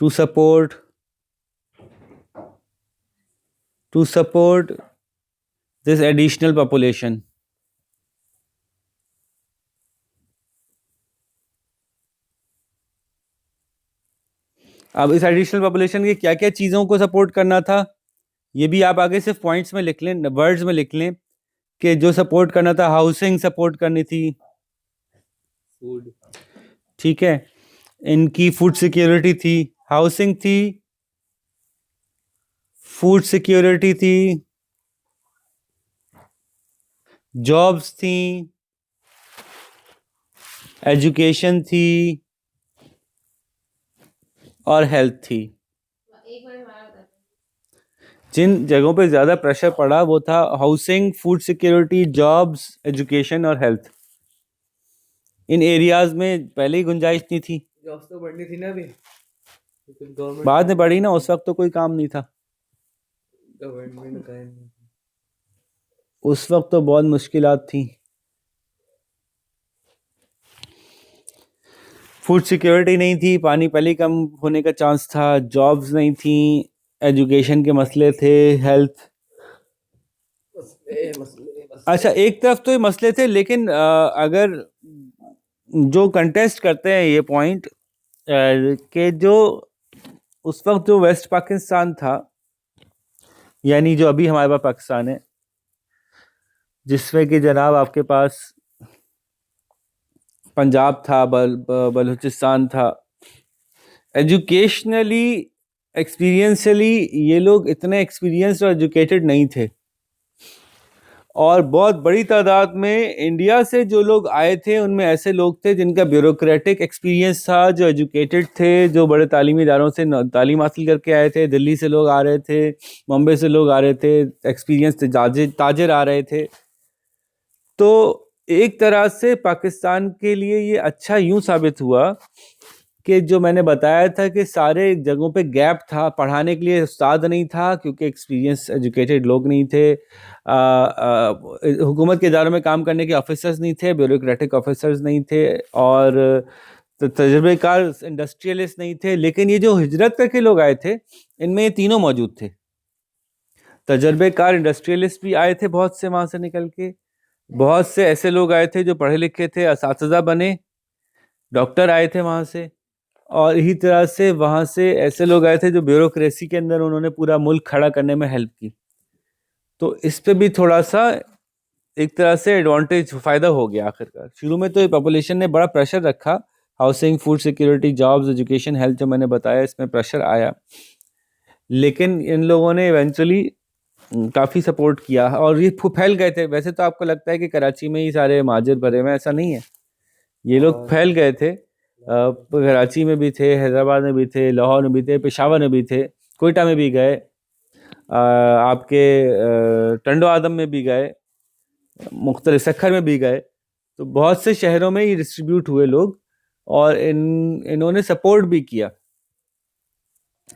to support this additional population. अब इस एडिशनल पॉपुलेशन के क्या क्या चीज़ों को सपोर्ट करना था ये भी आप आगे सिर्फ पॉइंट्स में लिख लें, वर्ड्स में लिख लें कि जो सपोर्ट करना था, हाउसिंग सपोर्ट करनी थी, फूड, ठीक है, इनकी फूड सिक्योरिटी थी, हाउसिंग थी, फूड सिक्योरिटी थी, जॉब्स थी, एजुकेशन थी और हेल्थ थी। जिन जगहों पे ज़्यादा प्रेशर पड़ा वो था housing, food security, jobs, education और हेल्थ। इन एरियाज में पहले ही गुंजाइश नहीं थी, जॉब्स तो बढ़नी थी ना अभी, लेकिन गवर्नमेंट बाद में बढ़ी ना, उस वक्त तो कोई काम नहीं था। गवर्नमेंट का है। उस वक्त तो बहुत मुश्किलात थी। फूड सिक्योरिटी नहीं थी, पानी पहले ही कम होने का चांस था, जॉब्स नहीं थी, एजुकेशन के मसले थे, हेल्थ। मसले अच्छा, एक तरफ तो ये मसले थे, लेकिन अगर जो कंटेस्ट करते हैं ये पॉइंट कि जो उस वक्त जो वेस्ट पाकिस्तान था, यानी जो अभी हमारे पास पाकिस्तान है, जिसमें कि जनाब आपके पास पंजाब था, बलूचिस्तान था, एजुकेशनली, एक्सपीरियंशियली ये लोग इतने एक्सपीरियंस्ड और एजुकेटेड नहीं थे। और बहुत बड़ी तादाद में इंडिया से जो लोग आए थे उनमें ऐसे लोग थे जिनका ब्यूरोक्रेटिक एक्सपीरियंस था, जो एजुकेटेड थे, जो बड़े तालीमी इदारों से तालीम हासिल करके आए थे। दिल्ली से लोग आ रहे थे, मुंबई से लोग आ रहे थे, एक्सपीरियंस ताजिर आ रहे थे। तो एक तरह से पाकिस्तान के लिए ये अच्छा यूं साबित हुआ कि जो मैंने बताया था कि सारे जगहों पे गैप था, पढ़ाने के लिए उस्ताद नहीं था क्योंकि एक्सपीरियंस एजुकेटेड लोग नहीं थे, हुकूमत के इदारों में काम करने के ऑफिसर्स नहीं थे, ब्यूरोक्रेटिक ऑफिसर्स नहीं थे, और तजुर्बेकार इंडस्ट्रियलिस्ट नहीं थे। लेकिन ये जो हिजरत करके लोग आए थे, इनमें ये तीनों मौजूद थे। तजुर्बेकार इंडस्ट्रियलिस्ट भी आए थे बहुत से वहाँ से निकल के, बहुत से ऐसे लोग आए थे जो पढ़े लिखे थे, असातिज़ा बने, डॉक्टर आए थे वहाँ से, और इसी तरह से वहाँ से ऐसे लोग आए थे जो ब्यूरोक्रेसी के अंदर उन्होंने पूरा मुल्क खड़ा करने में हेल्प की। तो इस पे भी थोड़ा सा एक तरह से एडवांटेज, फ़ायदा हो गया आखिरकार। शुरू में तो पॉपुलेशन ने बड़ा प्रेशर रखा, housing, food security, jobs, education, health जो मैंने बताया, इसमें प्रेशर आया, लेकिन इन लोगों ने इवेंचुअली काफ़ी सपोर्ट किया और ये फैल गए थे। वैसे तो आपको लगता है कि कराची में ही सारे महाजिर भरे हुए, ऐसा नहीं है, ये लोग फैल गए थे। कराची में भी थे, हैदराबाद में भी थे, लाहौर में भी थे, पेशावर में भी थे, कोयटा में भी गए, आपके टंडो आदम में भी गए, मुख्तलिफ सखर में भी गए। तो बहुत से शहरों में ही डिस्ट्रीब्यूट हुए लोग, और इन्होंने सपोर्ट भी किया।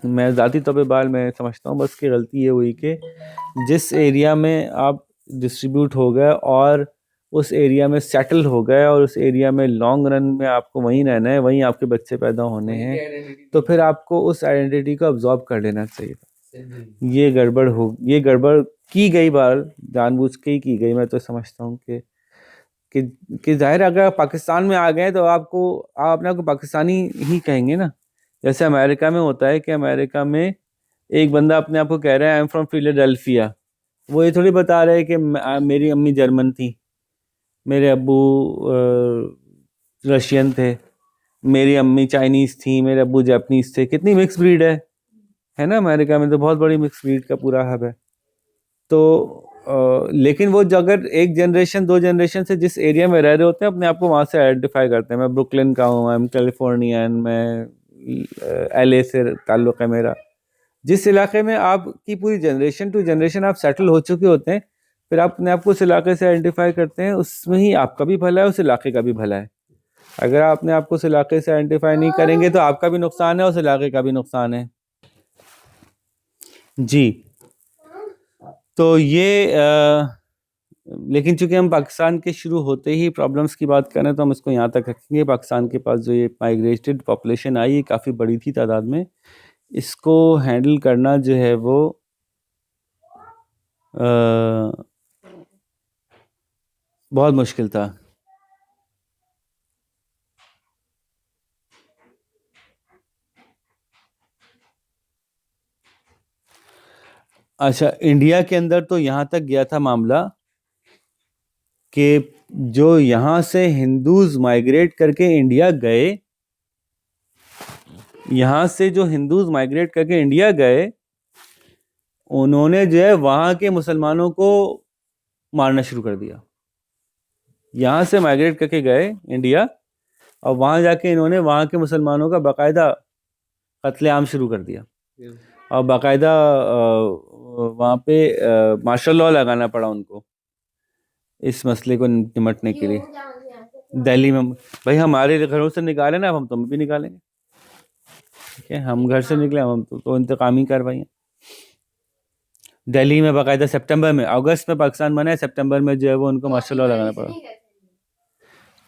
मैं ज़ाती तौर पर मैं समझता हूँ बस की गलती ये हुई कि जिस एरिया में आप डिस्ट्रीब्यूट हो गए और उस एरिया में सेटल हो गए और उस एरिया में लॉन्ग रन में आपको वहीं रहना है, वहीं आपके बच्चे पैदा होने हैं, तो फिर आपको उस आइडेंटिटी को अब्जॉर्ब कर लेना चाहिए था। ये गड़बड़ की गई बार, जानबूझ के ही की गई। मैं तो समझता हूँ कि जाहिर अगर आप पाकिस्तान में आ गए तो आप अपने आप को पाकिस्तानी ही कहेंगे ना। जैसे अमेरिका में होता है कि अमेरिका में एक बंदा अपने आप को कह रहा है आई एम फ्रॉम फिलाडेल्फिया, वो ये थोड़ी बता रहे हैं कि मेरी अम्मी जर्मन थी, मेरे अब्बू रशियन थे, मेरी अम्मी चाइनीज़ थी, मेरे अब्बू जापानीज़ थे। कितनी मिक्स ब्रीड है ना। अमेरिका में तो बहुत बड़ी मिक्स ब्रीड का पूरा हब है। तो लेकिन वो अगर एक जनरेशन 2 जनरेशन से जिस एरिया में रह रहे होते हैं, अपने आप को वहाँ से आइडेंटिफाई करते हैं। मैं ब्रुकलिन का हूँ, आई एम कैलिफोर्नियन, मैं LA से ताल्लुक़ है मेरा। जिस इलाके में आपकी पूरी जनरेशन टू जनरेशन आप सेटल हो चुके होते हैं, फिर आप अपने आप को उस इलाके से आइडेंटिफाई करते हैं, उसमें ही आपका भी भला है, उस इलाके का भी भला है। अगर आप अपने आप को उस इलाके से आइडेंटिफाई नहीं करेंगे तो आपका भी नुकसान है, उस इलाके का भी नुकसान है जी। तो ये लेकिन चूंकि हम पाकिस्तान के शुरू होते ही प्रॉब्लम्स की बात करें तो हम इसको यहाँ तक रखेंगे। पाकिस्तान के पास जो ये माइग्रेटेड पॉपुलेशन आई, ये काफ़ी बड़ी थी तादाद में, इसको हैंडल करना जो है वो बहुत मुश्किल था। अच्छा, इंडिया के अंदर तो यहाँ तक गया था मामला कि जो यहाँ से हिंदूज़ माइग्रेट करके इंडिया गए, यहाँ से जो हिंदूज़ माइग्रेट करके इंडिया गए, उन्होंने जो है वहाँ के मुसलमानों को मारना शुरू कर दिया। यहाँ से माइग्रेट करके गए इंडिया, और वहाँ जाके इन्होंने वहाँ के मुसलमानों का बाकायदा कत्लेआम शुरू कर दिया, और बाकायदा वहाँ पे मार्शल लॉ लगाना पड़ा उनको इस मसले को निपटने के लिए। दिल्ली में भाई हमारे घरों से निकाले ना, अब हम तुम्हें भी निकालेंगे। ठीक है, हम घर से निकले, हम तो इंतकामी कार्रवाई। दिल्ली में बाकायदा सितंबर में, अगस्त में पाकिस्तान बना है, सितंबर में जो है वो उनको मार्शल लॉ लगाना पड़ा।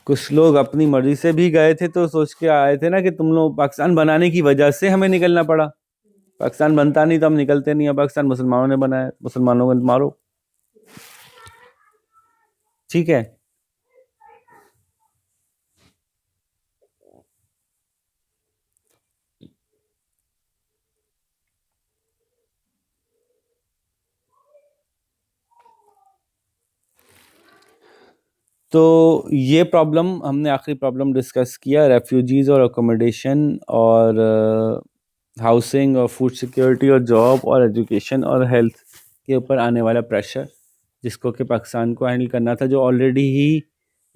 कुछ लोग अपनी मर्जी से भी गए थे, तो सोच के आए थे ना कि तुम लोग पाकिस्तान बनाने की वजह से हमें निकलना पड़ा। पाकिस्तान बनता नहीं तो हम निकलते नहीं, अब पाकिस्तान मुसलमानों ने बनाया, मुसलमानों को मारो। ठीक है, तो ये प्रॉब्लम हमने आखिरी प्रॉब्लम डिस्कस किया, रेफ्यूजीज़ और अकोमोडेशन और हाउसिंग और फूड सिक्योरिटी और जॉब और एजुकेशन और हेल्थ के ऊपर आने वाला प्रेशर, जिसको कि पाकिस्तान को हैंडल करना था, जो ऑलरेडी ही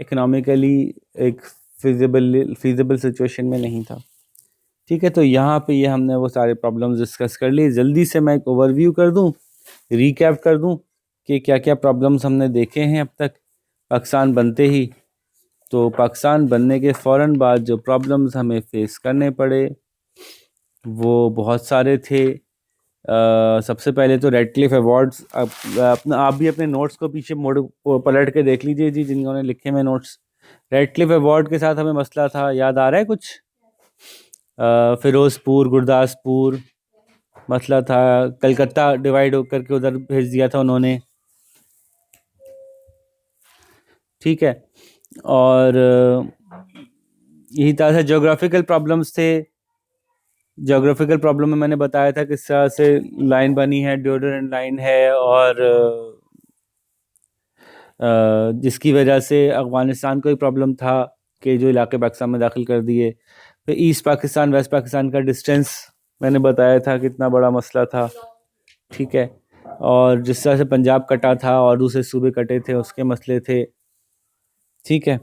इकोनॉमिकली एक फिजिबल सिचुएशन में नहीं था। ठीक है, तो यहाँ पे ये हमने वो सारे प्रॉब्लम्स डिस्कस कर लिए। जल्दी से मैं एक ओवरव्यू कर दूँ, रिकैप कर दूँ कि क्या क्या प्रॉब्लम्स हमने देखे हैं अब तक पाकिस्तान बनते ही। तो पाकिस्तान बनने के फ़ौरन बाद जो प्रॉब्लम्स हमें फेस करने पड़े वो बहुत सारे थे। सबसे पहले तो रेडक्लिफ अवार्ड्स, आप भी अपने नोट्स को पीछे मोड़ पलट के देख लीजिए जी, जिन्होंने लिखे हुए नोट्स। रेडक्लिफ अवार्ड के साथ हमें मसला था, याद आ रहा है कुछ? फ़िरोज़पुर, गुरदासपुर मसला था, कलकत्ता डिवाइड होकर के उधर भेज दिया था उन्होंने। ठीक है, और यही तरह से जोग्राफिकल प्रॉब्लम्स थे। जोग्राफिकल प्रॉब्लम में मैंने बताया था किस तरह से लाइन बनी है, डिओडरेंट लाइन है, और जिसकी वजह से अफ़गानिस्तान को ही प्रॉब्लम था कि जो इलाके पाकिस्तान में दाखिल कर दिए। फिर ईस्ट पाकिस्तान वेस्ट पाकिस्तान का डिस्टेंस मैंने बताया था कितना बड़ा मसला था। ठीक है, और जिस तरह से पंजाब कटा था और दूसरे सूबे कटे थे, उसके मसले थे। ठीक है,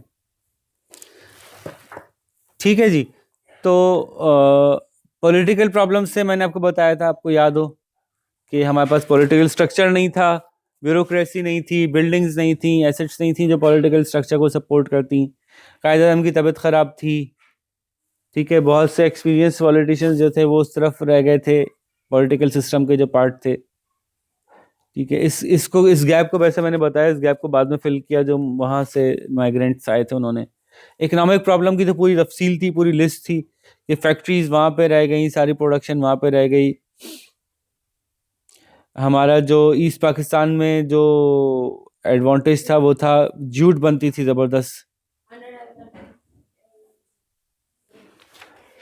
ठीक है जी। तो पॉलिटिकल प्रॉब्लम्स से मैंने आपको बताया था, आपको याद हो कि हमारे पास पॉलिटिकल स्ट्रक्चर नहीं था, ब्यूरोक्रेसी नहीं थी, बिल्डिंग्स नहीं थी, एसेट्स नहीं थी जो पॉलिटिकल स्ट्रक्चर को सपोर्ट करती। कायद-ए-आज़म की तबीयत ख़राब थी। ठीक है, बहुत से एक्सपीरियंस पॉलिटिशियंस जो थे वो उस तरफ रह गए थे, पॉलिटिकल सिस्टम के जो पार्ट थे। ठीक है, इस गैप को, वैसे मैंने बताया, इस गैप को बाद में फिल किया जो वहाँ से माइग्रेंट्स आए थे उन्होंने। इकोनॉमिक प्रॉब्लम की तो पूरी तफसील थी, पूरी लिस्ट थी कि फैक्ट्रीज वहाँ पे रह गई, सारी प्रोडक्शन वहाँ पे रह गई। हमारा जो ईस्ट पाकिस्तान में जो एडवांटेज था वो था जूट बनती थी ज़बरदस्त,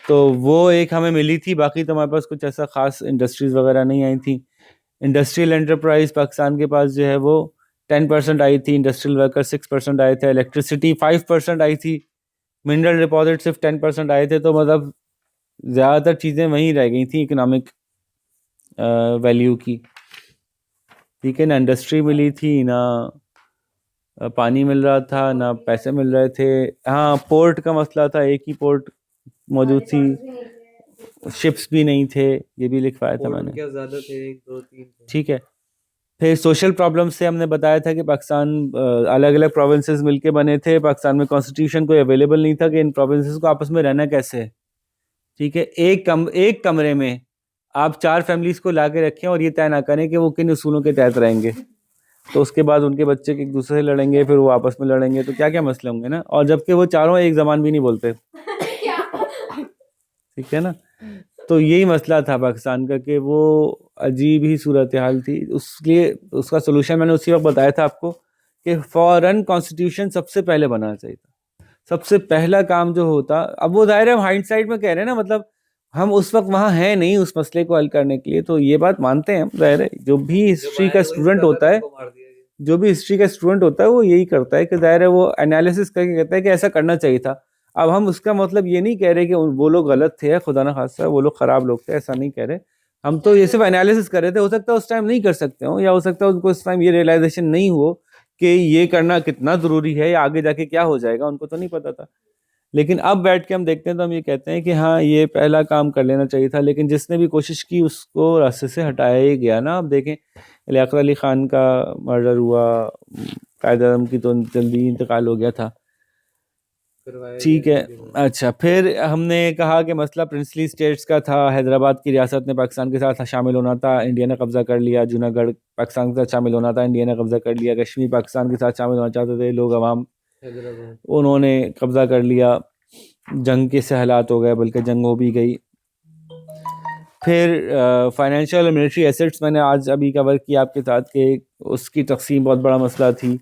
तो वो एक हमें मिली थी। बाकी तो हमारे पास कुछ ऐसा ख़ास इंडस्ट्रीज़ वगैरह नहीं आई थी। इंडस्ट्रियल एंटरप्राइज पाकिस्तान के पास जो है वो 10% आई थी, इंडस्ट्रियल वर्कर 6% आए थे, इलेक्ट्रिसिटी 5% आई थी, मिनरल डिपॉजिट सिर्फ 10% आए थे। तो मतलब ज़्यादातर चीज़ें वहीं रह गई थी इकोनॉमिक वैल्यू की। ठीक है, ना इंडस्ट्री मिली थी, ना पानी मिल रहा था, ना पैसे मिल रहे थे। हाँ, पोर्ट का मसला था, एक ही पोर्ट मौजूद थी, शिप्स भी नहीं थे, ये भी लिखवाया था मैंने। क्या ज़्यादा थे, 1 2 3 थे। ठीक है, फिर सोशल प्रॉब्लम्स से हमने बताया था कि पाकिस्तान अलग अलग प्रोविंसेस मिलके बने थे, पाकिस्तान में कॉन्स्टिट्यूशन कोई अवेलेबल नहीं था कि इन प्रोविंसेस को आपस में रहना कैसे है। ठीक है, एक कमरे में आप 4 फैमिलीज़ को ला के रखें और ये तय ना करें कि वो किन उसूलों के तहत रहेंगे, तो उसके बाद उनके बच्चे एक दूसरे से लड़ेंगे, फिर वो आपस में लड़ेंगे, तो क्या क्या मसले होंगे ना। और जबकि वो चारों एक ज़बान भी नहीं बोलते। ठीक है ना, तो यही मसला था पाकिस्तान का कि वो अजीब ही सूरत हाल थी। उसलिए उसका सोल्यूशन मैंने उसी वक्त बताया था आपको कि फ़ौरन कॉन्स्टिट्यूशन सबसे पहले बनाना चाहिए था। सबसे पहला काम जो होता, अब वो ज़ाहिर है हम हाइंडसाइट में कह रहे हैं ना, मतलब हम उस वक्त वहाँ हैं नहीं उस मसले को हल करने के लिए, तो ये बात मानते हैं हम। ज़ाहिर है जो भी हिस्ट्री का स्टूडेंट होता है, जो भी हिस्ट्री का स्टूडेंट होता है वो यही करता है कि ज़ाहिर है वो एनालिसिस करके कहता है कि ऐसा करना चाहिए था। अब हम उसका मतलब ये नहीं कह रहे कि वो लोग गलत थे, खुदा न खास्ता वो लोग ख़राब लोग थे, ऐसा नहीं कह रहे। हम तो ये सिर्फ एनालिसिस कर रहे थे, हो सकता है उस टाइम नहीं कर सकते हो, या हो सकता है उनको उस टाइम ये रियलाइजेशन नहीं हो कि ये करना कितना ज़रूरी है या आगे जाके क्या हो जाएगा, उनको तो नहीं पता था। लेकिन अब बैठ के हम देखते हैं तो हम ये कहते हैं कि हाँ ये पहला काम कर लेना चाहिए था, लेकिन जिसने भी कोशिश की उसको रास्ते से हटाया ही गया ना। अब देखें लियाकत अली ख़ान का मर्डर हुआ, कायद आज़म की तो जल्दी इंतकाल हो गया था, करवाया ठीक गया है। था। अच्छा, फिर हमने कहा कि मसला प्रिंसली स्टेट्स का था, हैदराबाद की रियासत ने पाकिस्तान के साथ शामिल होना था, इंडिया ने कब्ज़ा कर लिया, जूनागढ़ पाकिस्तान के साथ शामिल होना था, इंडिया ने कब्ज़ा कर लिया, कश्मीर पाकिस्तान के साथ शामिल होना चाहते थे लोग अवाम, हैदराबाद उन्होंने कब्ज़ा कर लिया, जंग के से हालात हो गए, बल्कि जंग हो भी गई। फिर फाइनेंशियल और मिलिट्री एसेट्स मैंने आज अभी कवर किया आपके साथ कि उसकी तकसीम बहुत बड़ा मसला थी,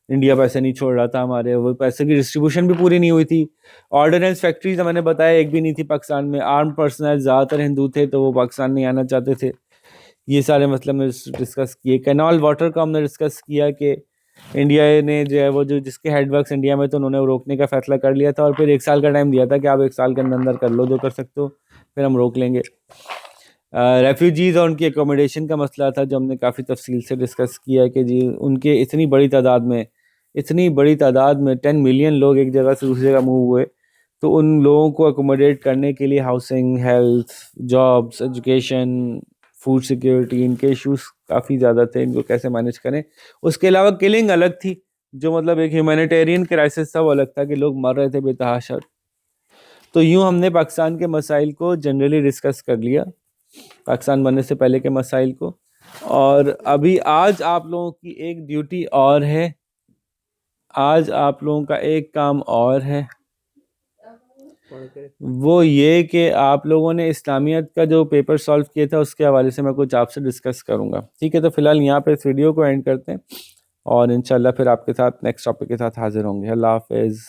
इंडिया पैसे नहीं छोड़ रहा था हमारे, वो पैसे की डिस्ट्रीब्यूशन भी पूरी नहीं हुई थी। ऑर्डिनेंस फैक्ट्रीज मैंने बताया एक भी नहीं थी पाकिस्तान में, आर्म पर्सनल ज़्यादातर हिंदू थे तो वो पाकिस्तान नहीं आना चाहते थे। ये सारे मसले हमने डिस्कस किए। कैनाल वाटर का हमने डिस्कस किया कि इंडिया ने जो है वो जो जिसके हेडवर्क्स इंडिया में तो उन्होंने वो रोकने का फैसला कर लिया था, और फिर 1 साल का टाइम दिया था कि आप 1 साल के अंदर अंदर कर लो जो कर सकते हो, फिर हम रोक लेंगे। रेफ्यूजीज़ और उनकी एकोमोडेशन का मसला था जो हमने काफ़ी तफसील से डिस्कस किया कि जी उनके इतनी बड़ी तादाद में 10 मिलियन लोग एक जगह से दूसरी जगह मूव हुए, तो उन लोगों को अकोमोडेट करने के लिए housing, health, jobs, education, food security, इनके इश्यूज काफ़ी ज़्यादा थे, इनको कैसे मैनेज करें। उसके अलावा किलिंग अलग थी, जो मतलब एक ह्यूमैनिटेरियन क्राइसिस था, वो अलग था कि लोग मर रहे थे बेतहाशा। तो यूँ हमने पाकिस्तान के मसाइल को जनरली डिस्कस कर लिया, पाकिस्तान बनने से पहले के मसाइल को। और अभी आज आप लोगों की एक ड्यूटी और है, आज आप लोगों का एक काम और है, वो ये कि आप लोगों ने इस्लामियत का जो पेपर सॉल्व किया था उसके हवाले से मैं कुछ आपसे डिस्कस करूंगा, ठीक है। तो फिलहाल यहाँ पे इस वीडियो को एंड करते हैं और इंशाल्लाह फिर आपके साथ नेक्स्ट टॉपिक के साथ हाजिर होंगे। अल्लाह हाफिज़।